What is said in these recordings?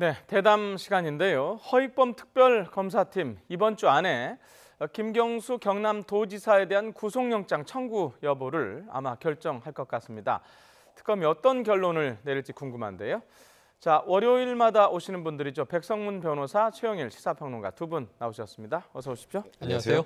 네, 대담 시간인데요. 허익범 특별검사팀 이번 주 안에 김경수 경남도지사에 대한 구속영장 청구 여부를 아마 결정할 것 같습니다. 특검이 어떤 결론을 내릴지 궁금한데요. 자, 월요일마다 오시는 분들이죠. 백성문 변호사, 최영일 시사평론가 두 분 나오셨습니다. 어서 오십시오. 안녕하세요.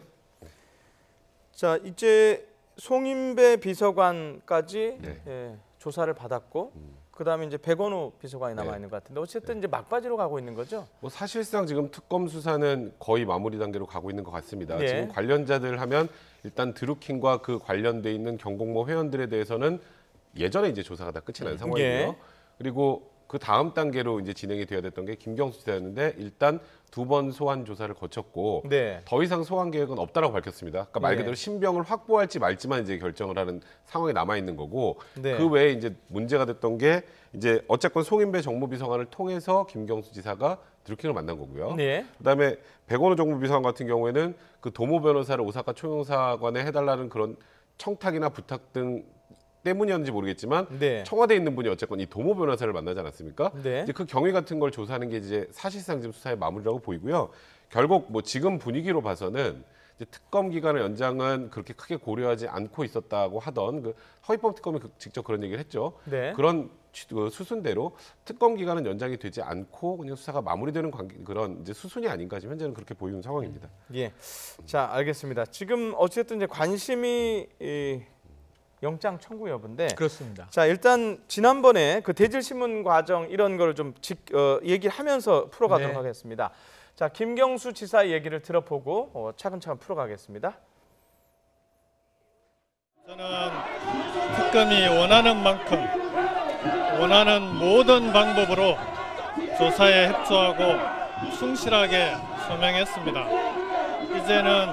자, 이제 송인배 비서관까지 네. 조사를 받았고 그다음에 이제 백원우 비서관이 남아 있는 것 같은데 어쨌든 이제 막바지로 가고 있는 거죠. 뭐 사실상 지금 특검 수사는 거의 마무리 단계로 가고 있는 것 같습니다. 네. 지금 관련자들 하면 일단 드루킹과 그 관련돼 있는 경공모 회원들에 대해서는 예전에 이제 조사가 다 끝이 난 상황이고요. 예. 그리고 그 다음 단계로 이제 진행이 돼야 됐던 게 김경수 지사였는데 일단 2번 소환 조사를 거쳤고 네. 더 이상 소환 계획은 없다라고 밝혔습니다. 그러니까 말 그대로 신병을 확보할지 말지만 이제 결정을 하는 상황에 남아 있는 거고 네. 그 외에 이제 문제가 됐던 게 이제 어쨌건 송인배 정무비서관을 통해서 김경수 지사가 드루킹을 만난 거고요. 네. 그다음에 백원우 정무비서관 같은 경우에는 그 도모 변호사를 오사카 총영사관에 해달라는 그런 청탁이나 부탁 등 때문이었는지 모르겠지만 네. 청와대에 있는 분이 어쨌건 이 도모 변호사를 만나지 않았습니까? 네. 이제 그 경위 같은 걸 조사하는 게 이제 사실상 지금 수사의 마무리라고 보이고요. 결국 뭐 지금 분위기로 봐서는 이제 특검 기간의 연장은 그렇게 크게 고려하지 않고 있었다고 하던 그 허위법 특검이 직접 그런 얘기를 했죠. 네. 그런 수순대로 특검 기간은 연장이 되지 않고 그냥 수사가 마무리되는 그런 이제 수순이 아닌가 지금 현재는 그렇게 보이는 상황입니다. 예. 자, 알겠습니다. 지금 어쨌든 이제 관심이 영장 청구 여부인데 그렇습니다. 자, 일단 지난번에 그 대질신문 과정 이런 거를 좀 얘기하면서 풀어가도록 네. 하겠습니다. 자, 김경수 지사의 얘기를 들어보고 차근차근 풀어가겠습니다. 저는 특검이 원하는 만큼 원하는 모든 방법으로 조사에 협조하고 충실하게 소명했습니다. 이제는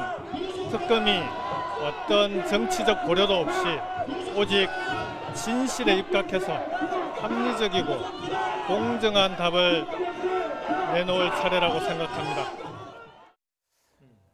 특검이 어떤 정치적 고려도 없이 오직 진실에 입각해서 합리적이고 공정한 답을 내놓을 차례라고 생각합니다.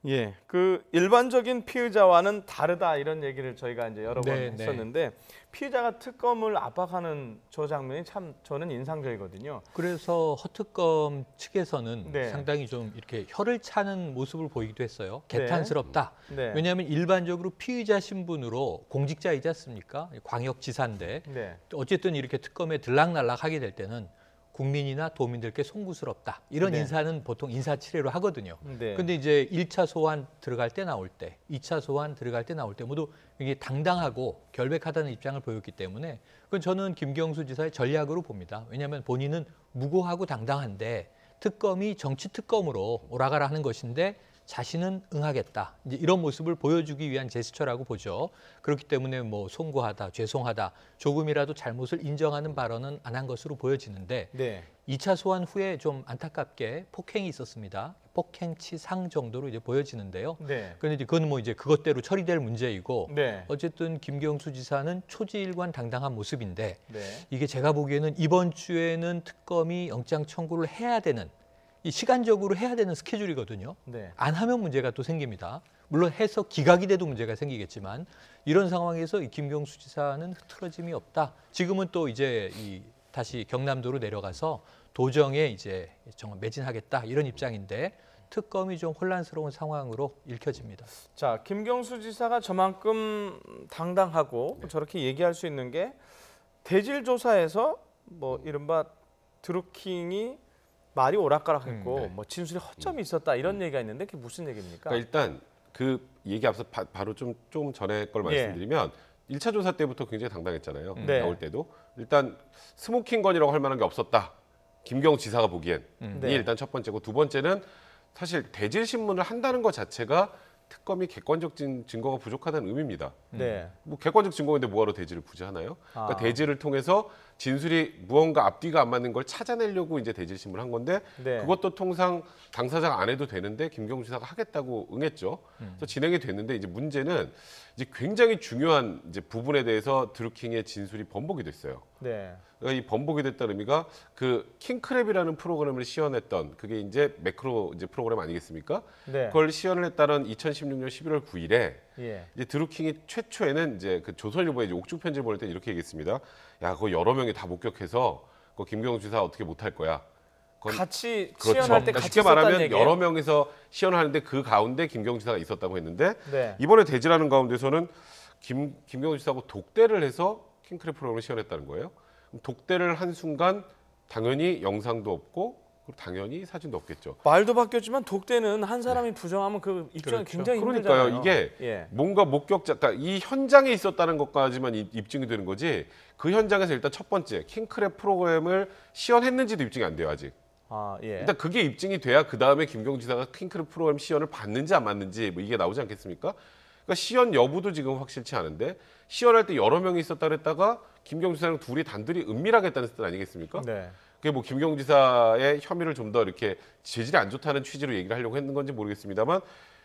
예, 그 일반적인 피의자와는 다르다 이런 얘기를 저희가 이제 여러 번 네, 했었는데 피의자가 특검을 압박하는 저 장면이 참 저는 인상적이거든요. 그래서 허특검 측에서는 네. 상당히 좀 이렇게 혀를 차는 모습을 보이기도 했어요. 개탄스럽다. 네. 왜냐하면 일반적으로 피의자 신분으로 공직자이지 않습니까? 광역지사인데 네. 어쨌든 이렇게 특검에 들락날락하게 될 때는 국민이나 도민들께 송구스럽다. 이런 네. 인사는 보통 인사치레로 하거든요. 네. 근데 이제 1차 소환 들어갈 때 나올 때, 2차 소환 들어갈 때 나올 때 모두 이게 당당하고 결백하다는 입장을 보였기 때문에 그건 저는 김경수 지사의 전략으로 봅니다. 왜냐하면 본인은 무고하고 당당한데 특검이 정치 특검으로 오라가라 하는 것인데 자신은 응하겠다. 이제 이런 모습을 보여주기 위한 제스처라고 보죠. 그렇기 때문에 뭐 송구하다, 죄송하다, 조금이라도 잘못을 인정하는 발언은 안 한 것으로 보여지는데 네. 2차 소환 후에 좀 안타깝게 폭행이 있었습니다. 폭행치상 정도로 이제 보여지는데요. 네. 그런데 이제 그건 뭐 이제 그것대로 처리될 문제이고 네. 어쨌든 김경수 지사는 초지일관 당당한 모습인데 네. 이게 제가 보기에는 이번 주에는 특검이 영장 청구를 해야 되는 이 시간적으로 해야 되는 스케줄이거든요. 네. 안 하면 문제가 또 생깁니다. 물론 해서 기각이 돼도 문제가 생기겠지만 이런 상황에서 이 김경수 지사는 흐트러짐이 없다. 지금은 또 이제 다시 경남도로 내려가서 도정에 이제 정말 매진하겠다 이런 입장인데 특검이 좀 혼란스러운 상황으로 읽혀집니다. 자, 김경수 지사가 저만큼 당당하고 저렇게 얘기할 수 있는 게 대질 조사에서 뭐 이른바 드루킹이 말이 오락가락했고 뭐 진술에 허점이 있었다 이런 얘기가 있는데 그게 무슨 얘기입니까? 그러니까 일단 그 얘기 앞서 바로 좀 전에 걸 말씀드리면 1차 조사 때부터 굉장히 당당했잖아요. 네. 나올 때도 일단 스모킹 건이라고 할 만한 게 없었다. 김경수 지사가 보기엔 네. 이게 일단 첫 번째고 두 번째는 사실 대질 신문을 한다는 것 자체가 특검이 객관적 증거가 부족하다는 의미입니다. 네. 뭐 객관적 증거인데 뭐하러 대질을 굳이 하나요? 그러니까 아. 대질을 통해서 진술이 무언가 앞뒤가 안 맞는 걸 찾아내려고 이제 대질 신문을 한 건데 네. 그것도 통상 당사자가 안 해도 되는데 김경수 지사가 하겠다고 응했죠. 그래서 진행이 됐는데 이제 문제는 이제 굉장히 중요한 이제 부분에 대해서 드루킹의 진술이 번복이 됐어요. 네. 그러니까 이 번복이 됐다는 의미가 그 킹크랩이라는 프로그램을 시연했던 그게 이제 매크로 이제 프로그램 아니겠습니까? 네. 그걸 시연을 했다는 2016년 11월 9일에 예. 이제 드루킹이 최초에는 이제 그 조선일보에 이제 옥중 편지를 보낼 때 이렇게 얘기했습니다. 야, 그거 여러 명이 다 목격해서 그 김경수 지사 어떻게 못할 거야. 같이 그렇죠. 시연할 때 그러니까 같이 쉽게 썼다는 말하면 얘기예요? 여러 명이서 시연을 하는데 그 가운데 김경수 지사가 있었다고 했는데 네. 이번에 대질하는 가운데서는 김경수 지사하고 독대를 해서 킹크랩 프로그램을 시연했다는 거예요. 그럼 독대를 한 순간 당연히 영상도 없고 그리고 당연히 사진도 없겠죠. 말도 바뀌었지만 독대는 한 사람이 부정하면 그 입장이 그렇죠. 굉장히 그러니까요. 힘들잖아요. 이게 예. 뭔가 목격자, 그러니까 이 현장에 있었다는 것까지만 입증이 되는 거지 그 현장에서 일단 첫 번째 킹크랩 프로그램을 시연했는지도 입증이 안 돼요 아직. 아, 예. 일단 그게 입증이 돼야 그 다음에 김경수 지사가 킹크랩 프로그램 시연을 받는지 안 받는지 뭐 이게 나오지 않겠습니까? 그러니까 시연 여부도 지금 확실치 않은데 시연할 때 여러 명이 있었다 그랬다가 김경수 지사랑 둘이 단둘이 은밀하게 했다는 뜻 아니겠습니까? 네. 그게 뭐 김경수 지사의 혐의를 좀 더 이렇게 재질이 안 좋다는 취지로 얘기를 하려고 했는 건지 모르겠습니다만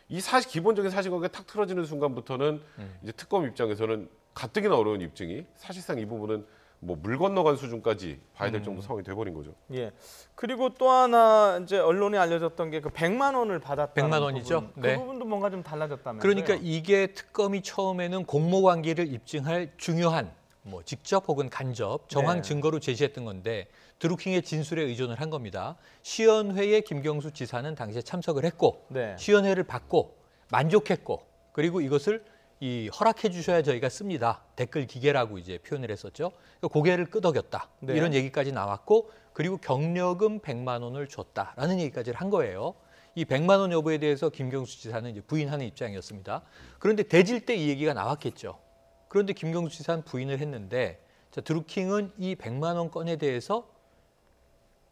이 기본적인 사실관계가 탁 틀어지는 순간부터는 이제 특검 입장에서는 가뜩이나 어려운 입증이 사실상 이 부분은 뭐 물 건너간 수준까지 봐야 될 정도 상황이 돼버린 거죠. 예. 그리고 또 하나 이제 언론에 알려졌던 게 그 100만 원을 받았다는 100만 원이죠. 부분. 네. 그 부분도 뭔가 좀 달라졌다면서요? 그러니까 이게 특검이 처음에는 공모관계를 입증할 중요한 뭐 직접 혹은 간접 정황 네. 증거로 제시했던 건데 드루킹의 진술에 의존을 한 겁니다. 시연회에 김경수 지사는 당시에 참석을 했고 네. 시연회를 받고 만족했고 그리고 이것을 이 허락해 주셔야 저희가 씁니다. 댓글 기계라고 이제 표현을 했었죠. 그러니까 고개를 끄덕였다. 네. 이런 얘기까지 나왔고 그리고 경력금 100만 원을 줬다라는 얘기까지 한 거예요. 이 100만 원 여부에 대해서 김경수 지사는 이제 부인하는 입장이었습니다. 그런데 대질 때 이 얘기가 나왔겠죠. 그런데 김경수 지사는 부인을 했는데 자, 드루킹은 이 100만 원 건에 대해서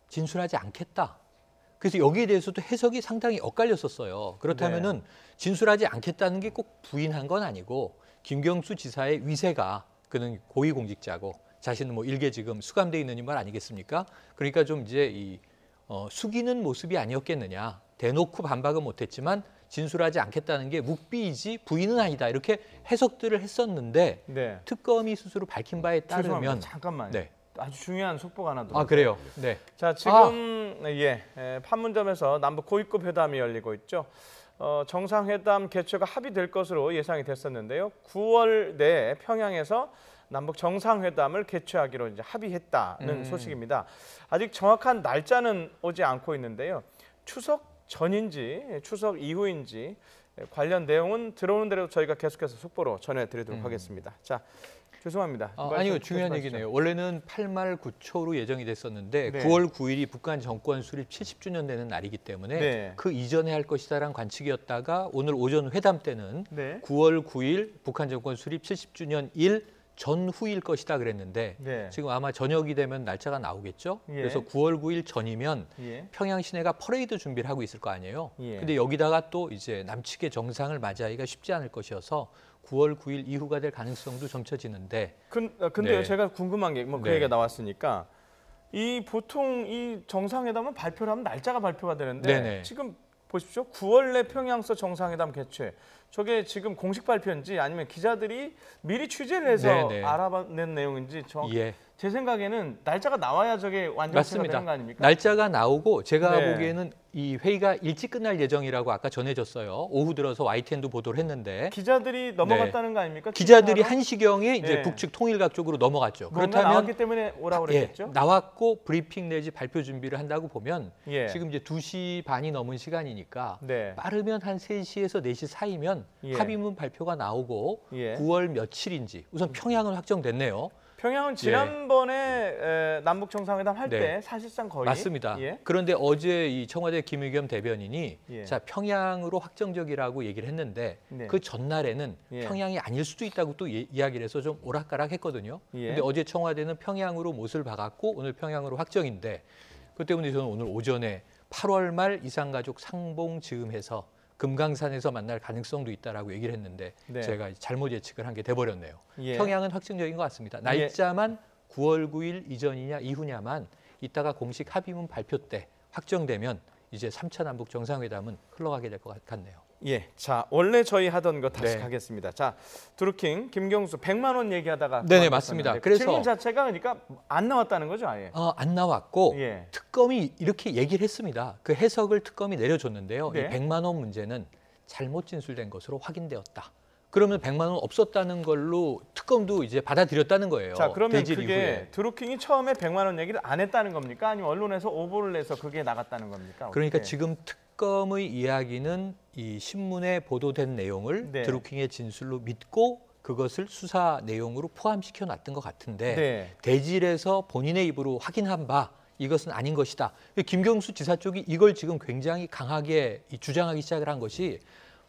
진술하지 않겠다. 그래서 여기에 대해서도 해석이 상당히 엇갈렸었어요. 그렇다면은 진술하지 않겠다는 게 꼭 부인한 건 아니고 김경수 지사의 위세가 그는 고위공직자고 자신은 뭐 일개 지금 수감돼 있는 인물 아니겠습니까? 그러니까 좀 이제 숙이는 모습이 아니었겠느냐. 대놓고 반박은 못했지만 진술하지 않겠다는 게 묵비이지 부인은 아니다. 이렇게 해석들을 했었는데 네. 특검이 스스로 밝힌 바에 죄송합니다. 따르면 잠깐만요. 네. 아주 중요한 속보가 하나 들어요. 아 그래요. 네. 자, 지금 판문점에서 남북 고위급 회담이 열리고 있죠. 정상회담 개최가 합의될 것으로 예상이 됐었는데요. 9월 내에 평양에서 남북 정상회담을 개최하기로 이제 합의했다는 소식입니다. 아직 정확한 날짜는 오지 않고 있는데요. 추석 전인지 추석 이후인지 관련 내용은 들어오는 대로 저희가 계속해서 속보로 전해드리도록 하겠습니다. 자, 죄송합니다. 아니요, 중요한 얘기네요. 원래는 8말 9초로 예정이 됐었는데 네. 9월 9일이 북한 정권 수립 70주년 되는 날이기 때문에 네. 그 이전에 할 것이다라는 관측이었다가 오늘 오전 회담 때는 네. 9월 9일 북한 정권 수립 70주년 일 전후일 것이다 그랬는데 네. 지금 아마 저녁이 되면 날짜가 나오겠죠. 예. 그래서 9월 9일 전이면 예. 평양 시내가 퍼레이드 준비를 하고 있을 거 아니에요. 예. 근데 여기다가 또 이제 남측의 정상을 맞이하기가 쉽지 않을 것이어서 9월 9일 이후가 될 가능성도 점쳐지는데 근데요, 네. 제가 궁금한 게 뭐 그 네. 얘기가 나왔으니까 이 보통 이 정상회담은 발표를 하면 날짜가 발표가 되는데 네네. 지금 보십시오. 9월 내 평양서 정상회담 개최. 저게 지금 공식 발표인지 아니면 기자들이 미리 취재를 해서 네네. 알아낸 내용인지 예. 제 생각에는 날짜가 나와야 저게 완전체가 맞습니다. 되는 거 아닙니까? 날짜가 나오고 제가 네. 보기에는 이 회의가 일찍 끝날 예정이라고 아까 전해졌어요. 오후 들어서 YTN도 보도를 했는데 기자들이 넘어갔다는 거 아닙니까? 기자들이 취재하러? 1시경에 이제 네. 북측 통일각 쪽으로 넘어갔죠. 뭔가 나왔기 때문에 오라고 그랬겠죠? 나왔고 브리핑 내지 발표 준비를 한다고 보면 예. 지금 이제 2시 반이 넘은 시간이니까 네. 빠르면 한 3시에서 4시 사이면 예. 합의문 발표가 나오고 예. 9월 며칠인지 우선 평양은 확정됐네요. 평양은 지난번에 남북 정상회담 할 때 네. 사실상 거의 맞습니다. 예. 그런데 어제 이 청와대 김의겸 대변인이 예. 자 평양으로 확정적이라고 얘기를 했는데 네. 그 전날에는 예. 평양이 아닐 수도 있다고 또 이야기를 해서 좀 오락가락했거든요. 예. 근데 어제 청와대는 평양으로 못을 박았고 오늘 평양으로 확정인데 그 때문에 저는 오늘 오전에 8월 말 이산가족 상봉 즈음해서 금강산에서 만날 가능성도 있다라고 얘기를 했는데 네. 제가 잘못 예측을 한 게 돼버렸네요. 예. 평양은 확정적인 것 같습니다. 날짜만 9월 9일 이전이냐 이후냐만 이따가 공식 합의문 발표 때 확정되면 이제 3차 남북 정상회담은 흘러가게 될 것 같네요. 예. 자, 원래 저희 하던 거 다시 네. 가겠습니다. 자, 드루킹, 김경수 100만 원 얘기하다가 네네, 맞습니다. 그만뒀었는데 그래서 질문 자체가 그러니까 안 나왔다는 거죠, 아예. 안 나왔고 예. 특검이 이렇게 얘기를 했습니다. 그 해석을 특검이 내려줬는데요. 네. 이 100만 원 문제는 잘못 진술된 것으로 확인되었다. 그러면 100만 원 없었다는 걸로 특검도 이제 받아들였다는 거예요. 자, 그러면 대질 그게 이후에. 드루킹이 처음에 100만 원 얘기를 안 했다는 겁니까? 아니면 언론에서 오보를 내서 그게 나갔다는 겁니까? 그러니까 어떻게? 지금 특검의 이야기는 이 신문에 보도된 내용을 네. 드루킹의 진술로 믿고 그것을 수사 내용으로 포함시켜 놨던 것 같은데 네. 대질에서 본인의 입으로 확인한 바 이것은 아닌 것이다. 김경수 지사 쪽이 이걸 지금 굉장히 강하게 주장하기 시작을 한 것이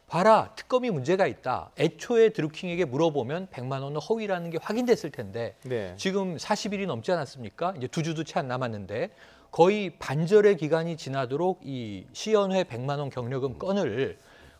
봐라, 특검이 문제가 있다. 애초에 드루킹에게 물어보면 100만 원은 허위라는 게 확인됐을 텐데 네. 지금 40일이 넘지 않았습니까? 이제 2주도 채 안 남았는데 거의 반절의 기간이 지나도록 이 시연회 100만 원 경력금 건을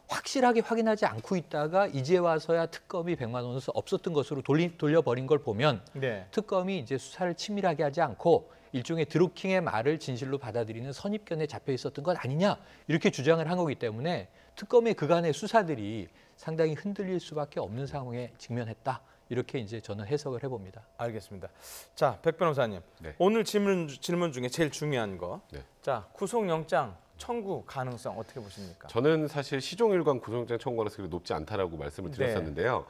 확실하게 확인하지 않고 있다가 이제 와서야 특검이 100만 원을 없었던 것으로 돌려버린 걸 보면 네. 특검이 이제 수사를 치밀하게 하지 않고 일종의 드루킹의 말을 진실로 받아들이는 선입견에 잡혀 있었던 것 아니냐 이렇게 주장을 한 거기 때문에 특검의 그간의 수사들이 상당히 흔들릴 수밖에 없는 상황에 직면했다. 이렇게 이제 저는 해석을 해봅니다. 알겠습니다. 자, 백 변호사님. 네. 오늘 질문 중에 제일 중요한 거. 네. 자, 구속영장 청구 가능성 어떻게 보십니까? 저는 사실 시종일관 구속영장 청구 가능성이 높지 않다라고 말씀을 네. 드렸었는데요.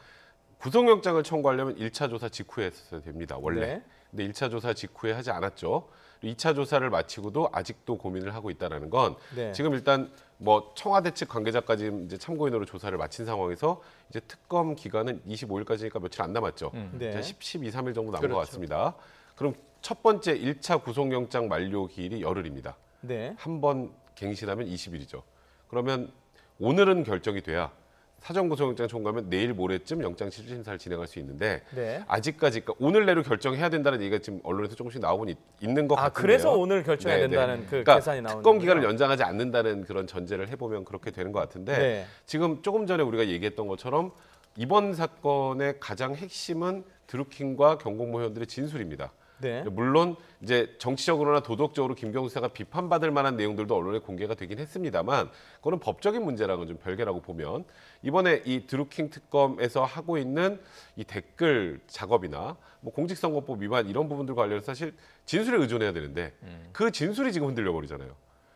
구속영장을 청구하려면 1차 조사 직후에 했어야 됩니다. 원래. 네. 근데 1차 조사 직후에 하지 않았죠. 2차 조사를 마치고도 아직도 고민을 하고 있다는 건 네. 지금 일단 뭐 청와대 측 관계자까지 이제 참고인으로 조사를 마친 상황에서 이제 특검 기간은 25일까지니까 며칠 안 남았죠. 네. 이제 12, 3일 정도 남은 그렇죠. 것 같습니다. 그럼 첫 번째 1차 구속영장 만료 기일이 열흘입니다. 네. 한 번 갱신하면 20일이죠. 그러면 오늘은 결정이 돼야 사전 구속영장 청구하면 내일 모레쯤 영장 실질심사를 진행할 수 있는데 네. 아직까지 그러니까 오늘 내로 결정해야 된다는 얘기가 지금 언론에서 조금씩 나오고 있는 것 아, 같은데요. 그래서 오늘 결정해야 네, 네. 된다는 그 그러니까 계산이 나오는 특검 기간을 거죠? 연장하지 않는다는 그런 전제를 해보면 그렇게 되는 것 같은데 네. 지금 조금 전에 우리가 얘기했던 것처럼 이번 사건의 가장 핵심은 드루킹과 경공모 회원들의 진술입니다. 네. 물론 이제 정치적으로나 도덕적으로 김경수 지사가 비판받을 만한 내용들도 언론에 공개가 되긴 했습니다만 그거는 법적인 문제랑은 좀 별개라고 보면 이번에 이 드루킹 특검에서 하고 있는 이 댓글 작업이나 뭐 공직선거법 위반 이런 부분들과 관련해서 사실 진술에 의존해야 되는데 그 진술이 지금 흔들려 버리잖아요.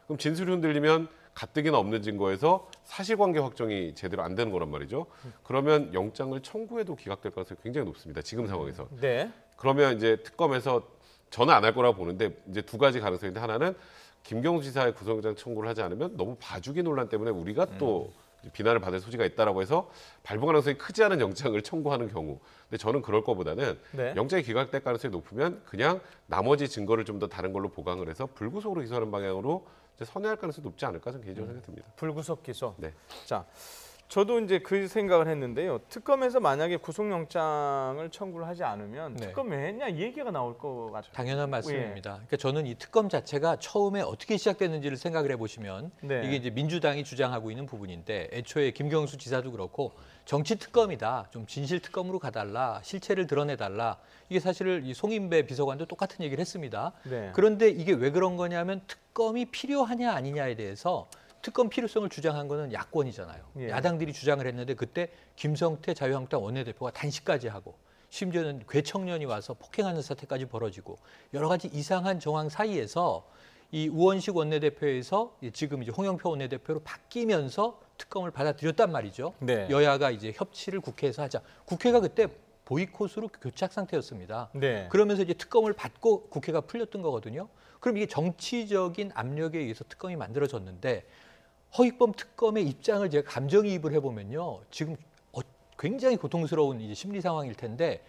그럼 진술이 흔들리면 가뜩이나 없는 증거에서 사실관계 확정이 제대로 안 되는 거란 말이죠. 그러면 영장을 청구해도 기각될 가능성이 굉장히 높습니다. 지금 상황에서. 네. 그러면 이제 특검에서 저는 안 할 거라고 보는데 이제 두 가지 가능성인데 하나는 김경수 지사의 구속영장 청구를 하지 않으면 너무 봐주기 논란 때문에 우리가 또 비난을 받을 소지가 있다라고 해서 발부 가능성이 크지 않은 영장을 청구하는 경우. 근데 저는 그럴 거보다는 네. 영장이 기각될 가능성이 높으면 그냥 나머지 증거를 좀 더 다른 걸로 보강을 해서 불구속으로 기소하는 방향으로 이제 선회할 가능성이 높지 않을까 저는 개인적으로 생각됩니다. 불구속 기소. 네. 자, 저도 이제 그 생각을 했는데요. 특검에서 만약에 구속영장을 청구를 하지 않으면 네. 특검 왜 했냐 이 얘기가 나올 것 같아요. 당연한 말씀입니다. 그러니까 저는 이 특검 자체가 처음에 어떻게 시작됐는지를 생각을 해보시면 네. 이게 이제 민주당이 주장하고 있는 부분인데 애초에 김경수 지사도 그렇고 정치 특검이다, 좀 진실 특검으로 가달라, 실체를 드러내달라. 이게 사실 이 송인배 비서관도 똑같은 얘기를 했습니다. 네. 그런데 이게 왜 그런 거냐면 특검이 필요하냐 아니냐에 대해서 특검 필요성을 주장한 거는 야권이잖아요. 예. 야당들이 주장을 했는데 그때 김성태 자유한국당 원내대표가 단식까지 하고 심지어는 괴청년이 와서 폭행하는 사태까지 벌어지고 여러 가지 이상한 정황 사이에서 이 우원식 원내대표에서 지금 이제 홍영표 원내대표로 바뀌면서 특검을 받아들였단 말이죠. 네. 여야가 이제 협치를 국회에서 하자. 국회가 그때 보이콧으로 교착 상태였습니다. 네. 그러면서 이제 특검을 받고 국회가 풀렸던 거거든요. 그럼 이게 정치적인 압력에 의해서 특검이 만들어졌는데 허익범 특검의 입장을 제가 감정이입을 해보면요. 지금 굉장히 고통스러운 이제 심리 상황일 텐데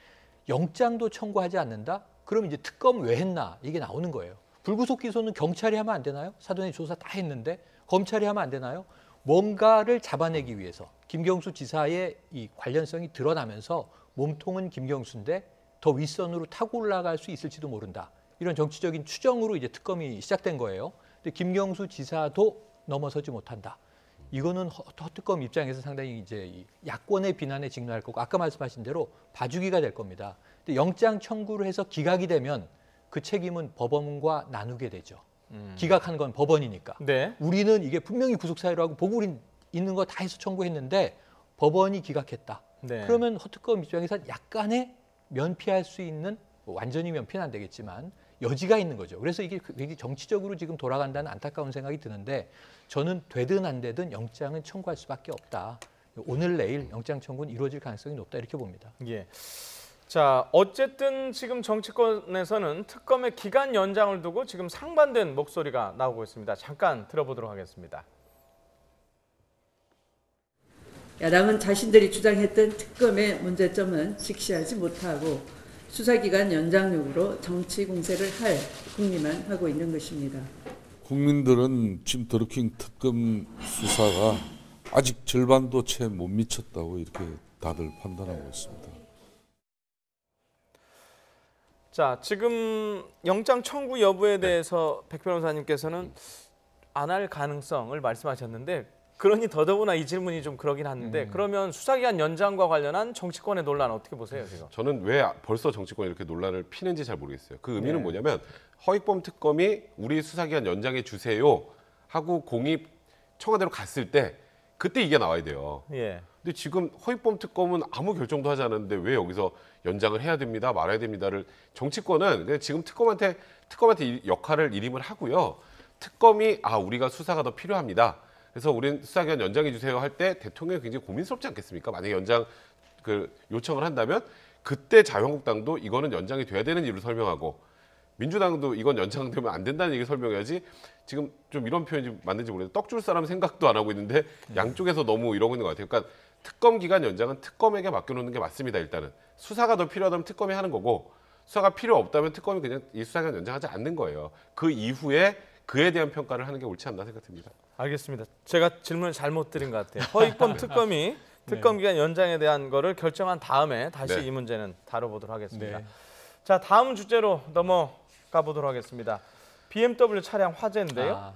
영장도 청구하지 않는다? 그럼 이제 특검 왜 했나? 이게 나오는 거예요. 불구속 기소는 경찰이 하면 안 되나요? 사전에 조사 다 했는데 검찰이 하면 안 되나요? 뭔가를 잡아내기 위해서 김경수 지사의 이 관련성이 드러나면서 몸통은 김경수인데 더 윗선으로 타고 올라갈 수 있을지도 모른다. 이런 정치적인 추정으로 이제 특검이 시작된 거예요. 근데 김경수 지사도 넘어서지 못한다. 이거는 허특검 입장에서 상당히 이제 이 야권의 비난에 직면할 거고 아까 말씀하신 대로 봐주기가 될 겁니다. 근데 영장 청구를 해서 기각이 되면 그 책임은 법원과 나누게 되죠. 기각한 건 법원이니까. 네. 우리는 이게 분명히 구속사유로 하고 보고 우린 있는 거 다 해서 청구했는데 법원이 기각했다. 네. 그러면 허특검 입장에서 약간의 면피할 수 있는 완전히 면피는 안 되겠지만 여지가 있는 거죠. 그래서 이게 굉장히 정치적으로 지금 돌아간다는 안타까운 생각이 드는데 저는 되든 안 되든 영장은 청구할 수밖에 없다. 오늘 내일 영장 청구는 이루어질 가능성이 높다 이렇게 봅니다. 예. 자, 어쨌든 지금 정치권에서는 특검의 기간 연장을 두고 지금 상반된 목소리가 나오고 있습니다. 잠깐 들어보도록 하겠습니다. 야당은 자신들이 주장했던 특검의 문제점은 직시하지 못하고 수사기간 연장 요구로 정치 공세를 할 궁리만 하고 있는 것입니다. 국민들은 지금 드루킹 특검 수사가 아직 절반도 채 못 미쳤다고 이렇게 다들 판단하고 있습니다. 자, 지금 영장 청구 여부에 대해서 백 변호사님께서는 안 할 가능성을 말씀하셨는데 그러니 더더구나 이 질문이 좀 그러긴 한데 그러면 수사기간 연장과 관련한 정치권의 논란 어떻게 보세요, 지금? 저는 왜 벌써 정치권이 이렇게 논란을 피는지 잘 모르겠어요. 그 의미는 네. 뭐냐면 허익범 특검이 우리 수사기간 연장해 주세요 하고 공이 청와대로 갔을 때 그때 이게 나와야 돼요. 예. 근데 지금 허익범 특검은 아무 결정도 하지 않았는데 왜 여기서 연장을 해야 됩니다, 말아야 됩니다를 정치권은 그냥 지금 특검한테 이 역할을 일임을 하고요. 특검이 우리가 수사가 더 필요합니다. 그래서 우린 수사기간 연장해 주세요 할 때 대통령이 굉장히 고민스럽지 않겠습니까? 만약에 연장 요청을 한다면 그때 자유한국당도 이거는 연장이 돼야 되는 이유를 설명하고 민주당도 이건 연장되면 안 된다는 얘기를 설명해야지 지금 좀 이런 표현이 맞는지 모르겠는데 떡줄 사람 생각도 안 하고 있는데 양쪽에서 너무 이러고 있는 것 같아요. 그러니까 특검 기간 연장은 특검에게 맡겨놓는 게 맞습니다. 일단은 수사가 더 필요하다면 특검이 하는 거고 수사가 필요 없다면 특검이 그냥 이 수사기간 연장하지 않는 거예요. 그 이후에 그에 대한 평가를 하는 게 옳지 않나 생각됩니다. 알겠습니다. 제가 질문을 잘못 드린 것 같아요. 허익범 특검이 특검 기간 연장에 대한 거를 결정한 다음에 다시 네. 이 문제는 다뤄보도록 하겠습니다. 네. 자, 다음 주제로 넘어가 보도록 하겠습니다. BMW 차량 화재인데요.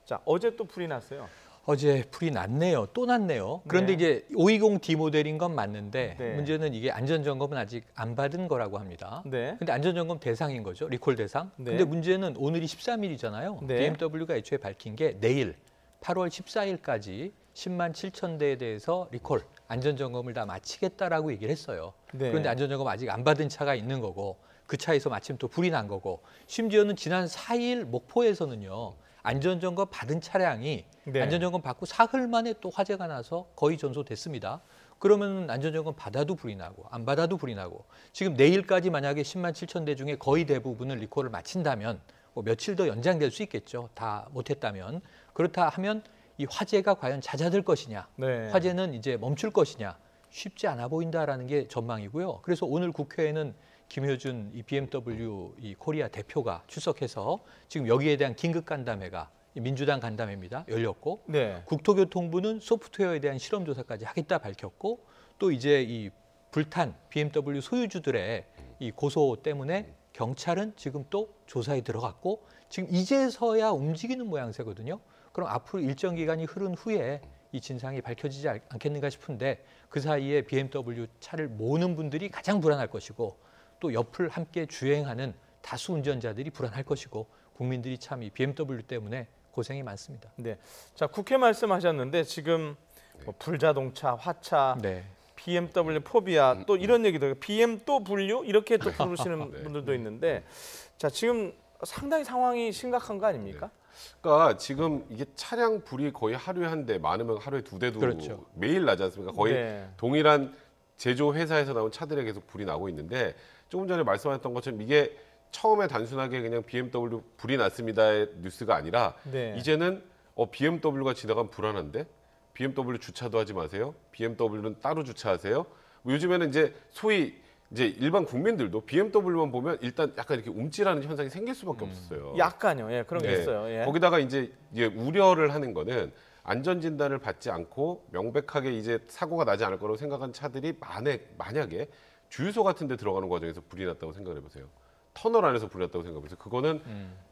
자, 어제 또 불이 났어요. 어제 불이 났네요. 또 났네요. 그런데 네. 이제 520D 모델인 건 맞는데 네. 문제는 이게 안전점검은 아직 안 받은 거라고 합니다. 네. 근데 안전점검 대상인 거죠. 리콜 대상. 네. 근데 문제는 오늘이 13일이잖아요. 네. BMW가 애초에 밝힌 게 내일 8월 14일까지 10만 7천 대에 대해서 리콜, 안전점검을 다 마치겠다라고 얘기를 했어요. 네. 그런데 안전점검 아직 안 받은 차가 있는 거고 그 차에서 마침 또 불이 난 거고 심지어는 지난 4일 목포에서는요. 안전점검 받은 차량이 네. 안전점검 받고 사흘 만에 또 화재가 나서 거의 전소됐습니다. 그러면 안전점검 받아도 불이 나고 안 받아도 불이 나고 지금 내일까지 만약에 10만 7천 대 중에 거의 대부분을 리콜을 마친다면 뭐 며칠 더 연장될 수 있겠죠. 다 못했다면. 그렇다 하면 이 화재가 과연 잦아들 것이냐, 네. 화재는 이제 멈출 것이냐 쉽지 않아 보인다라는 게 전망이고요. 그래서 오늘 국회에는 김효준 이 BMW 이 코리아 대표가 출석해서 지금 여기에 대한 긴급 간담회가 민주당 간담회입니다. 열렸고 네. 국토교통부는 소프트웨어에 대한 실험 조사까지 하겠다 밝혔고 또 이제 이 불탄 BMW 소유주들의 이 고소 때문에 경찰은 지금 또 조사에 들어갔고 지금 이제서야 움직이는 모양새거든요. 그럼 앞으로 일정 기간이 흐른 후에 이 진상이 밝혀지지 않겠는가 싶은데 그 사이에 BMW 차를 모으는 분들이 가장 불안할 것이고 또 옆을 함께 주행하는 다수 운전자들이 불안할 것이고 국민들이 참 이 BMW 때문에 고생이 많습니다. 네. 자, 국회 말씀하셨는데 지금 뭐 불자동차, 화차, 네. BMW 포비아 또 이런 얘기도 BM 또 분류 이렇게 또 부르시는 분들도 있는데 자, 지금 상당히 상황이 심각한 거 아닙니까? 그러니까 지금 이게 차량 불이 거의 하루에 한 대, 많으면 하루에 두 대도 그렇죠. 매일 나지 않습니까? 거의 네. 동일한 제조 회사에서 나온 차들에 계속 불이 나고 있는데 조금 전에 말씀하셨던 것처럼 이게 처음에 단순하게 그냥 BMW 불이 났습니다의 뉴스가 아니라 네. 이제는 BMW가 지나가면 불안한데 BMW 주차도 하지 마세요. BMW는 따로 주차하세요. 뭐 요즘에는 이제 소위 이제 일반 국민들도 BMW만 보면 일단 약간 이렇게 움찔하는 현상이 생길 수밖에 없었어요. 약간요. 예, 그런 게 네. 있어요. 예. 거기다가 이제 우려를 하는 거는 안전 진단을 받지 않고 명백하게 이제 사고가 나지 않을 거라고 생각한 차들이 만약에 주유소 같은 데 들어가는 과정에서 불이 났다고 생각을 해보세요. 터널 안에서 불이 났다고 생각해보세요. 그거는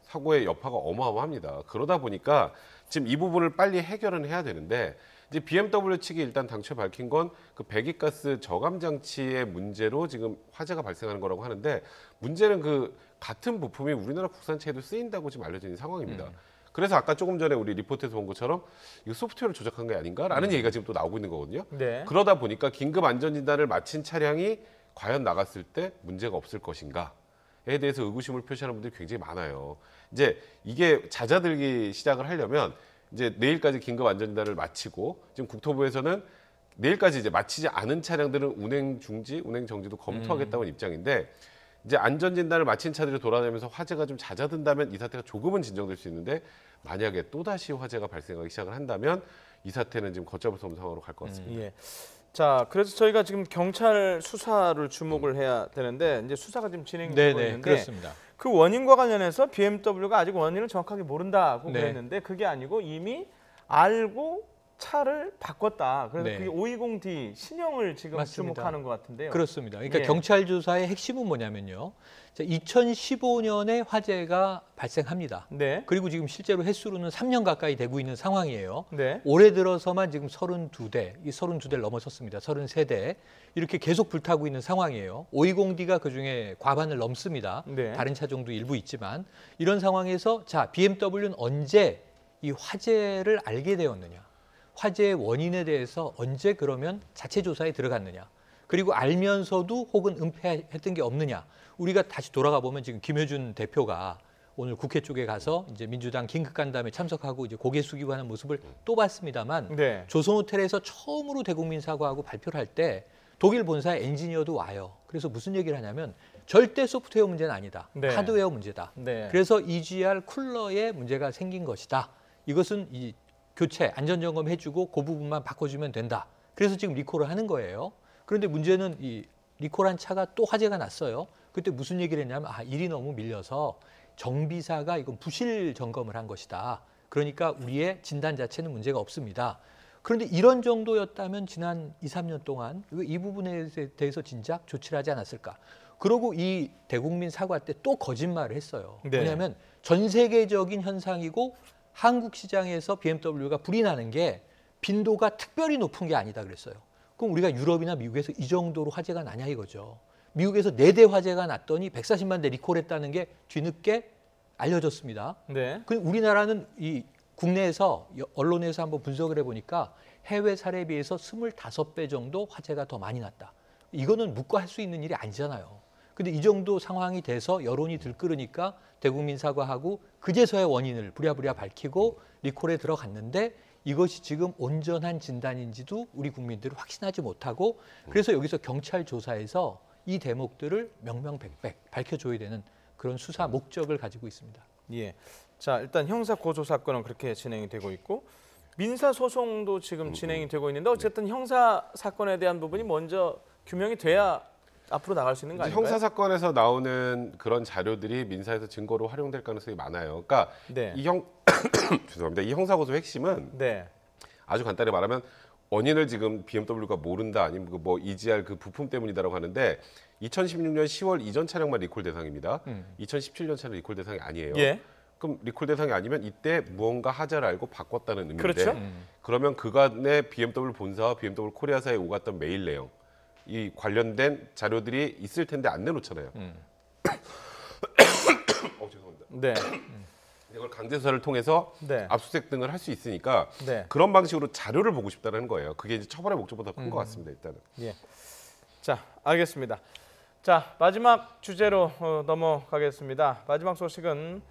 사고의 여파가 어마어마합니다. 그러다 보니까 지금 이 부분을 빨리 해결은 해야 되는데 이제 BMW 측이 일단 당초에 밝힌 건 그 배기가스 저감 장치의 문제로 지금 화재가 발생하는 거라고 하는데 문제는 그 같은 부품이 우리나라 국산차에도 쓰인다고 지금 알려져 있는 상황입니다. 그래서 아까 조금 전에 우리 리포트에서 본 것처럼 이거 소프트웨어를 조작한 게 아닌가라는 얘기가 지금 또 나오고 있는 거거든요. 네. 그러다 보니까 긴급 안전진단을 마친 차량이 과연 나갔을 때 문제가 없을 것인가에 대해서 의구심을 표시하는 분들이 굉장히 많아요. 이제 이게 잦아들기 시작을 하려면 이제 내일까지 긴급 안전진단을 마치고 지금 국토부에서는 내일까지 이제 마치지 않은 차량들은 운행 중지, 운행 정지도 검토하겠다는 입장인데 이제 안전 진단을 마친 차들이 돌아다니면서 화재가 좀 잦아든다면 이 사태가 조금은 진정될 수 있는데 만약에 또 다시 화재가 발생하기 시작을 한다면 이 사태는 지금 걷잡을 수 없는 상황으로 갈 것 같습니다. 예. 자, 그래서 저희가 지금 경찰 수사를 주목을 해야 되는데 이제 수사가 지금 진행되고 네네, 있는데 그렇습니다. 그 원인과 관련해서 BMW가 아직 원인을 정확하게 모른다고 네. 그랬는데 그게 아니고 이미 알고 차를 바꿨다. 그래서 네. 그게 520D 신형을 지금 맞습니다. 주목하는 것 같은데요. 그렇습니다. 그러니까 예. 경찰 조사의 핵심은 뭐냐면요. 2015년에 화재가 발생합니다. 네. 그리고 지금 실제로 횟수로는 3년 가까이 되고 있는 상황이에요. 네. 올해 들어서만 지금 32대, 이 32대를 넘어섰습니다. 33대. 이렇게 계속 불타고 있는 상황이에요. 520D가 그중에 과반을 넘습니다. 네. 다른 차종도 일부 있지만 이런 상황에서 자, BMW는 언제 이 화재를 알게 되었느냐? 화재의 원인에 대해서 언제 그러면 자체 조사에 들어갔느냐? 그리고 알면서도 혹은 은폐했던 게 없느냐? 우리가 다시 돌아가 보면 지금 김효준 대표가 오늘 국회 쪽에 가서 이제 민주당 긴급 간담회 참석하고 이제 고개 숙이고 하는 모습을 또 봤습니다만 네. 조선호텔에서 처음으로 대국민 사과하고 발표를 할 때 독일 본사의 엔지니어도 와요. 그래서 무슨 얘기를 하냐면 절대 소프트웨어 문제는 아니다. 네. 하드웨어 문제다. 네. 그래서 EGR 쿨러에 문제가 생긴 것이다. 이것은 이 교체, 안전점검 해주고 그 부분만 바꿔주면 된다. 그래서 지금 리콜을 하는 거예요. 그런데 문제는 이 리콜한 차가 또 화재가 났어요. 그때 무슨 얘기를 했냐면 일이 너무 밀려서 정비사가 이건 부실 점검을 한 것이다. 그러니까 우리의 진단 자체는 문제가 없습니다. 그런데 이런 정도였다면 지난 2, 3년 동안 왜 이 부분에 대해서 진작 조치를 하지 않았을까? 그러고 이 대국민 사과 때 또 거짓말을 했어요. 네. 왜냐하면 전 세계적인 현상이고 한국 시장에서 BMW가 불이 나는 게 빈도가 특별히 높은 게 아니다 그랬어요. 그럼 우리가 유럽이나 미국에서 이 정도로 화재가 나냐 이거죠. 미국에서 4대 화재가 났더니 140만 대 리콜했다는 게 뒤늦게 알려졌습니다. 네. 그 우리나라는 이 국내에서 언론에서 한번 분석을 해보니까 해외 사례에 비해서 25배 정도 화재가 더 많이 났다. 이거는 묵과할 수 있는 일이 아니잖아요. 근데 이 정도 상황이 돼서 여론이 들끓으니까 대국민 사과하고 그제서야 원인을 부랴부랴 밝히고 리콜에 들어갔는데 이것이 지금 온전한 진단인지도 우리 국민들은 확신하지 못하고 그래서 여기서 경찰 조사에서 이 대목들을 명명백백 밝혀줘야 되는 그런 수사 목적을 가지고 있습니다. 예. 자, 일단 형사 고소 사건은 그렇게 진행이 되고 있고 민사 소송도 지금 진행이 되고 있는데 어쨌든 형사 사건에 대한 부분이 먼저 규명이 돼야 앞으로 나갈 수 있는 거 아닌가요? 형사 사건에서 나오는 그런 자료들이 민사에서 증거로 활용될 가능성이 많아요. 그러니까 네. 죄송합니다. 이 형사 고소의 핵심은 네. 아주 간단히 말하면 원인을 지금 BMW가 모른다 아니면 뭐 EGR 그 부품 때문이다라고 하는데 2016년 10월 이전 차량만 리콜 대상입니다. 2017년 차량 리콜 대상이 아니에요. 예. 그럼 리콜 대상이 아니면 이때 무언가 하자를 알고 바꿨다는 의미인데 그렇죠. 그러면 그간의 BMW 본사와 BMW 코리아사에 오갔던 메일 내용 이 관련된 자료들이 있을 텐데 안 내놓잖아요. 죄송합니다. 네. 이걸 강제 수사를 통해서 네. 압수수색 등을 할 수 있으니까 네. 그런 방식으로 자료를 보고 싶다는 거예요. 그게 이제 처벌의 목적보다 큰 것 같습니다. 일단은. 예. 자, 알겠습니다. 자, 마지막 주제로 넘어가겠습니다. 마지막 소식은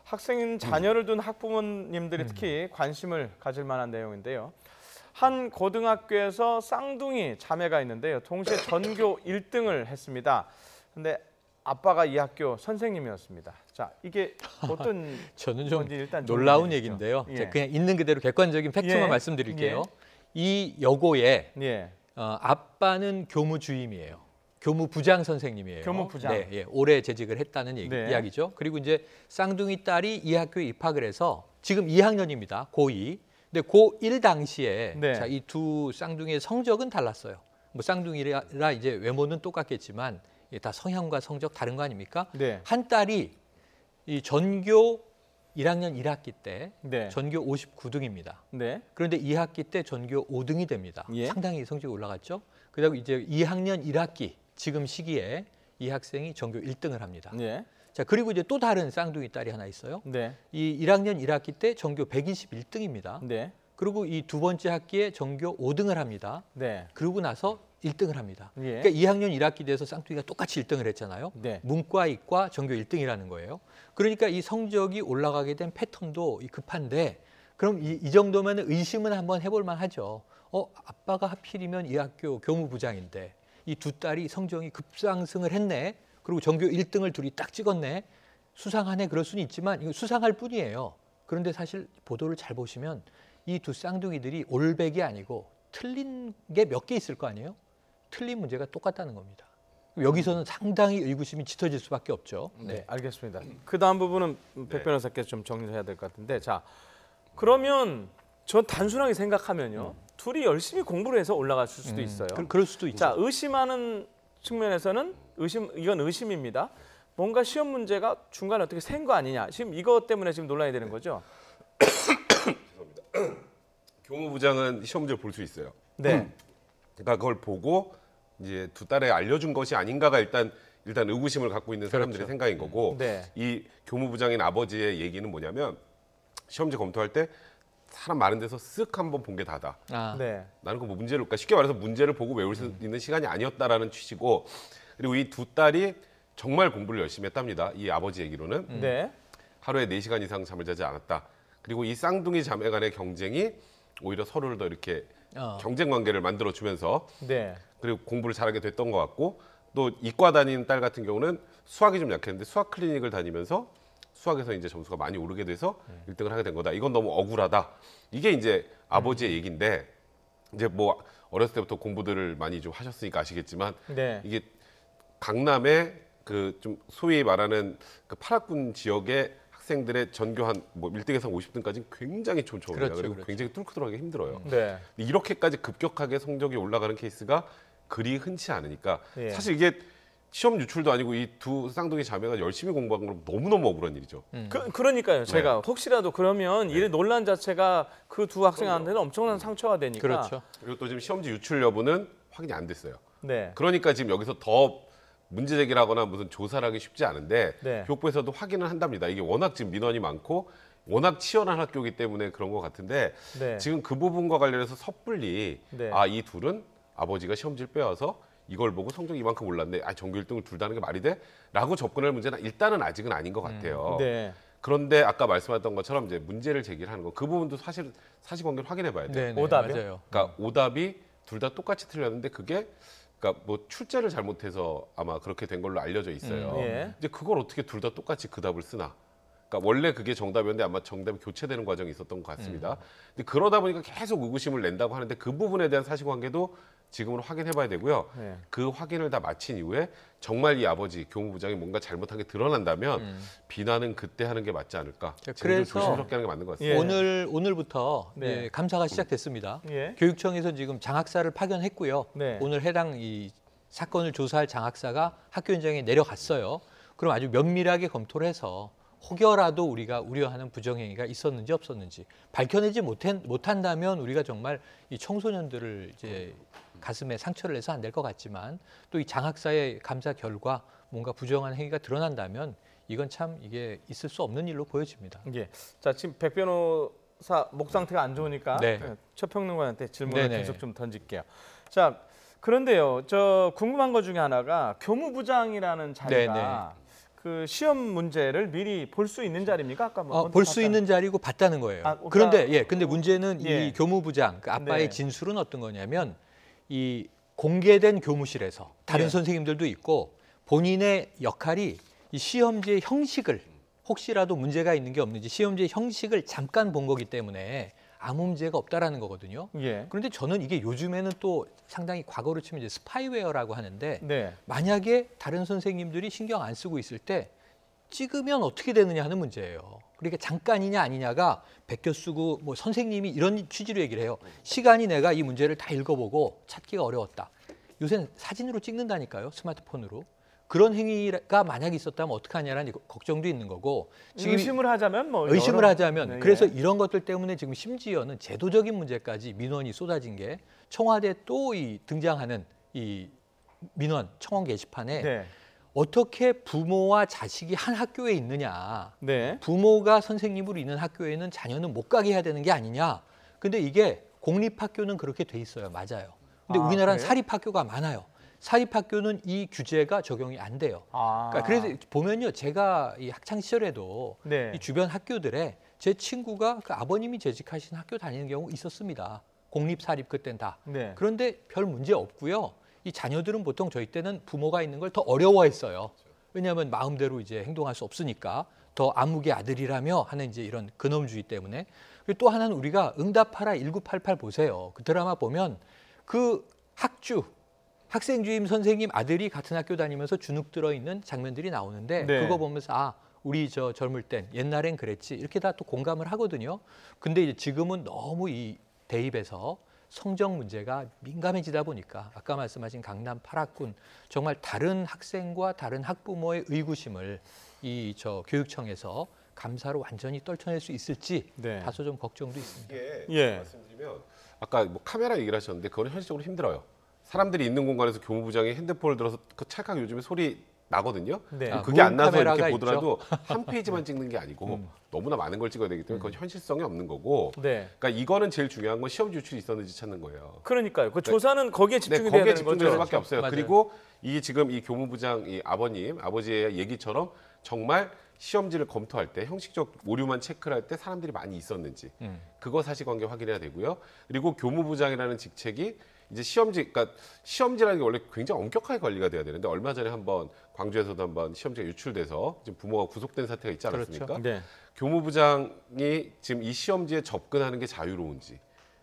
학생인 자녀를 둔 학부모님들이 특히 관심을 가질 만한 내용인데요. 한 고등학교에서 쌍둥이 자매가 있는데요. 동시에 전교 1등을 했습니다. 근데 아빠가 이 학교 선생님이었습니다. 자, 이게 어떤 저는 좀 건지 일단 놀라운 좀 얘기인데요. 예. 제가 그냥 있는 그대로 객관적인 팩트만 예. 말씀드릴게요. 이 여고에 예. 아빠는 교무 주임이에요. 교무 부장 선생님이에요. 교무 부장. 네, 예, 올해 재직을 했다는 네. 이야기죠. 그리고 이제 쌍둥이 딸이 이 학교에 입학을 해서 지금 2학년입니다. 고2. 근데 고1 당시에 네. 자, 이 두 쌍둥이의 성적은 달랐어요. 뭐 쌍둥이라 이제 외모는 똑같겠지만 다 성향과 성적 다른 거 아닙니까? 네. 한 딸이 이 전교 1학년 1학기 때 네. 전교 59등입니다. 네. 그런데 2학기 때 전교 5등이 됩니다. 예. 상당히 성적이 올라갔죠. 그리고 이제 2학년 1학기 지금 시기에 이 학생이 전교 1등을 합니다. 예. 자, 그리고 이제 또 다른 쌍둥이 딸이 하나 있어요. 네. 이 1학년 1학기 때 전교 121등입니다. 네. 그리고 이 두 번째 학기에 전교 5등을 합니다. 네. 그러고 나서 1등을 합니다. 예. 그러니까 2학년 1학기 돼서 쌍둥이가 똑같이 1등을 했잖아요. 네. 문과, 이과 전교 1등이라는 거예요. 그러니까 이 성적이 올라가게 된 패턴도 급한데 그럼 이 정도면 의심은 한번 해볼 만하죠. 아빠가 하필이면 이 학교 교무부장인데 이 두 딸이 성적이 급상승을 했네. 그리고 전교 1등을 둘이 딱 찍었네. 수상하네 그럴 수는 있지만 이거 수상할 뿐이에요. 그런데 사실 보도를 잘 보시면 이 두 쌍둥이들이 올백이 아니고 틀린 게 몇 개 있을 거 아니에요? 틀린 문제가 똑같다는 겁니다. 여기서는 상당히 의구심이 짙어질 수밖에 없죠. 네, 알겠습니다. 그 다음 부분은 백 변호사께서 좀 정리해야 될 것 같은데, 자, 그러면 전 단순하게 생각하면요, 둘이 열심히 공부를 해서 올라갔을 수도 있어요. 그럴 수도 있죠. 자, 의심하는 측면에서는 이건 의심입니다. 뭔가 시험 문제가 중간에 어떻게 센 거 아니냐. 지금 이것 때문에 지금 논란이 되는 거죠. 교무부장은 시험 문제를 볼 수 있어요. 네. 그러니까 그걸 보고 이제 두 딸에 알려준 것이 아닌가가 일단 의구심을 갖고 있는 사람들의 생각인 거고, 네. 이 교무부장인 아버지의 얘기는 뭐냐면 시험지 검토할 때 사람 많은 데서 쓱 한번 본 게 다다. 네. 나는 그 뭐 문제를, 그러니까 쉽게 말해서 문제를 보고 외울 수 있는 시간이 아니었다라는 취지고, 그리고 이 두 딸이 정말 공부를 열심히 했답니다. 이 아버지 얘기로는 네. 하루에 4시간 이상 잠을 자지 않았다. 그리고 이 쌍둥이 자매 간의 경쟁이 오히려 서로를 더 이렇게 경쟁 관계를 만들어 주면서, 네. 그리고 공부를 잘하게 됐던 것 같고, 또 이과 다니는 딸 같은 경우는 수학이 좀 약했는데 수학 클리닉을 다니면서 수학에서 이제 점수가 많이 오르게 돼서 1등을 하게 된 거다. 이건 너무 억울하다. 이게 이제 아버지의 얘기인데, 이제 뭐 어렸을 때부터 공부들을 많이 좀 하셨으니까 아시겠지만, 네. 이게 강남의 그 좀 소위 말하는 그 파락군 지역의 학생들의 전교 한 뭐 1등에서 50등까지 굉장히 촘촘합니다. 그렇죠, 그리고 그렇죠. 굉장히 뚫고 들어가기 힘들어요. 네. 이렇게까지 급격하게 성적이 올라가는 케이스가 그리 흔치 않으니까, 예. 사실 이게 시험 유출도 아니고 이 두 쌍둥이 자매가 열심히 공부한 건 너무너무 억울한 일이죠. 그러니까요. 제가 혹시라도 그러면 이 논란 자체가 그 두 학생한테는 엄청난 상처가 되니까. 그렇죠. 그리고 또 지금 시험지 유출 여부는 확인이 안 됐어요. 네. 그러니까 지금 여기서 더 문제 제기를 하거나 무슨 조사를 하기 쉽지 않은데, 네. 교육부에서도 확인을 한답니다. 이게 워낙 지금 민원이 많고 워낙 치열한 학교이기 때문에 그런 것 같은데, 네. 지금 그 부분과 관련해서 섣불리 네. 이 둘은 아버지가 시험지를 빼와서 이걸 보고 성적이 이만큼 올랐네, 전교 1등을 둘 다 하는 게 말이 돼? 라고 접근할 문제는 일단은 아직은 아닌 것 같아요. 네. 그런데 아까 말씀하셨던 것처럼 이제 문제를 제기를 하는 거, 그 부분도 사실 사실관계를 확인해 봐야 돼요. 네, 오답이요? 맞아요. 그러니까 오답이 둘 다 똑같이 틀렸는데 그게, 그러니까 뭐 출제를 잘못해서 아마 그렇게 된 걸로 알려져 있어요. 예. 이제 그걸 어떻게 둘 다 똑같이 그 답을 쓰나? 그러니까 원래 그게 정답이었는데 아마 정답이 교체되는 과정이 있었던 것 같습니다. 근데 그러다 보니까 계속 의구심을 낸다고 하는데, 그 부분에 대한 사실관계도 지금은 확인해봐야 되고요. 네. 그 확인을 다 마친 이후에 정말 이 아버지 교무부장이 뭔가 잘못한 게 드러난다면 비난은 그때 하는 게 맞지 않을까? 자, 지금 좀 그래서 조심스럽게 하는 게 맞는 것 같습니다. 예. 오늘부터 네. 이제 감사가 시작됐습니다. 예. 교육청에서 지금 장학사를 파견했고요. 네. 오늘 해당 이 사건을 조사할 장학사가 학교 현장에 내려갔어요. 그럼 아주 면밀하게 검토를 해서 혹여라도 우리가 우려하는 부정행위가 있었는지 없었는지 밝혀내지 못한다면 우리가 정말 이 청소년들을 이제 가슴에 상처를 내서 안 될 것 같지만, 또 이 장학사의 감사 결과 뭔가 부정한 행위가 드러난다면 이건 참 이게 있을 수 없는 일로 보여집니다. 예. 자, 지금 백 변호사 목 상태가 안 좋으니까 네. 최 평론가한테 질문을 네네. 계속 좀 던질게요. 자, 그런데요, 저 궁금한 것 중에 하나가 교무부장이라는 자리가 그 시험 문제를 미리 볼 수 있는 자리입니까? 아까 뭐 볼 수 있는 자리고 봤다는 거예요. 그러니까 그런데 근데 문제는 예. 이 교무부장, 그 아빠의 네. 진술은 어떤 거냐면, 이 공개된 교무실에서 다른 예. 선생님들도 있고 본인의 역할이 이 시험지의 형식을, 혹시라도 문제가 있는 게 없는지 시험지의 형식을 잠깐 본 거기 때문에 아무 문제가 없다라는 거거든요. 예. 그런데 저는 이게 요즘에는 또 상당히 과거로 치면 이제 스파이웨어라고 하는데, 네. 만약에 다른 선생님들이 신경 안 쓰고 있을 때 찍으면 어떻게 되느냐 하는 문제예요. 그러니까 잠깐이냐 아니냐가 베껴 쓰고, 뭐 선생님이 이런 취지로 얘기를 해요. 시간이 내가 이 문제를 다 읽어보고 찾기가 어려웠다. 요새는 사진으로 찍는다니까요, 스마트폰으로. 그런 행위가 만약에 있었다면 어떡하냐라는 걱정도 있는 거고, 지금 의심을 하자면 뭐 의심을 여러- 하자면 네, 그래서 예. 이런 것들 때문에 지금 심지어는 제도적인 문제까지 민원이 쏟아진 게, 청와대 또 이 등장하는 이 민원 청원 게시판에 네. 어떻게 부모와 자식이 한 학교에 있느냐, 네. 부모가 선생님으로 있는 학교에는 자녀는 못 가게 해야 되는 게 아니냐. 근데 이게 공립학교는 그렇게 돼 있어요. 맞아요. 근데 우리나라는 그래요? 사립학교가 많아요. 사립학교는 이 규제가 적용이 안 돼요. 그러니까 그래서 보면요, 제가 이 학창 시절에도 네. 이 주변 학교들에 제 친구가 그 아버님이 재직하신 학교 다니는 경우 있었습니다. 공립, 사립 그땐 다. 네. 그런데 별 문제 없고요. 이 자녀들은 보통 저희 때는 부모가 있는 걸 더 어려워했어요. 왜냐하면 마음대로 이제 행동할 수 없으니까 더 아무개 아들이라며 하는 이제 이런 근엄주의 때문에. 그리고 또 하나는 우리가 응답하라 1988 보세요. 그 드라마 보면 그 학생 주임 선생님 아들이 같은 학교 다니면서 주눅 들어 있는 장면들이 나오는데 네. 그거 보면서 아, 우리 저 젊을 땐 옛날엔 그랬지 이렇게 다 또 공감을 하거든요. 근데 이제 지금은 너무 이 대입에서 성적 문제가 민감해지다 보니까 아까 말씀하신 강남 8학군 정말 다른 학생과 다른 학부모의 의구심을 이 저 교육청에서 감사로 완전히 떨쳐낼 수 있을지 네. 다소 좀 걱정도 있습니다. 이게 예. 말씀드리면 아까 뭐 카메라 얘기를 하셨는데 그거는 현실적으로 힘들어요. 사람들이 있는 공간에서 교무부장이 핸드폰을 들어서 그 찰칵 요즘에 소리 나거든요. 네. 그게 안 나서 이렇게 카메라가 보더라도 한 페이지만 찍는 게 아니고 너무나 많은 걸 찍어야 되기 때문에 그건 현실성이 없는 거고. 네. 그러니까 이거는 제일 중요한 건 시험 유출이 있었는지 찾는 거예요. 그러니까요. 그 조사는 거기에 네, 집중이 돼야 거기에 되는 집중될 거죠. 수밖에 없어요. 맞아요. 그리고 이 지금 이 교무부장 이 아버지의 얘기처럼 정말 시험지를 검토할 때 형식적 오류만 체크를 할 때 사람들이 많이 있었는지 그거 사실관계 확인해야 되고요. 그리고 교무부장이라는 직책이 이제 그러니까 시험지라는 게 원래 굉장히 엄격하게 관리가 돼야 되는데 얼마 전에 한번 광주에서도 한번 시험지가 유출돼서 지금 부모가 구속된 사태가 있지 않았습니까? 그렇죠. 네. 교무부장이 지금 이 시험지에 접근하는 게 자유로운지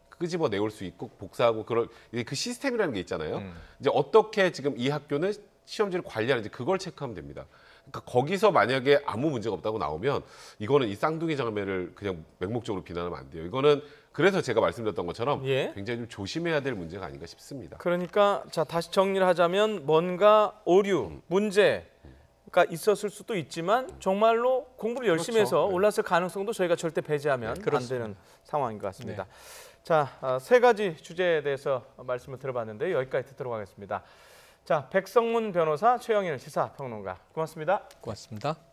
끄집어 내올 수 있고 복사하고 그럴 그 시스템이라는 게 있잖아요. 이제 어떻게 지금 이 학교는 시험지를 관리하는지 그걸 체크하면 됩니다. 그러니까 거기서 만약에 아무 문제가 없다고 나오면 이거는 이 쌍둥이 자매를 그냥 맹목적으로 비난하면 안 돼요. 이거는 그래서 제가 말씀드렸던 것처럼 예. 굉장히 좀 조심해야 될 문제가 아닌가 싶습니다. 그러니까 자 다시 정리를 하자면 뭔가 오류, 문제가 있었을 수도 있지만 정말로 공부를 열심히 그렇죠. 해서 올랐을 가능성도 저희가 절대 배제하면 안 그렇습니다. 되는 상황인 것 같습니다. 자, 세 가지 주제에 대해서 말씀을 들어봤는데 여기까지 듣도록 하겠습니다. 자, 백성문 변호사, 최영일 시사평론가 고맙습니다. 고맙습니다.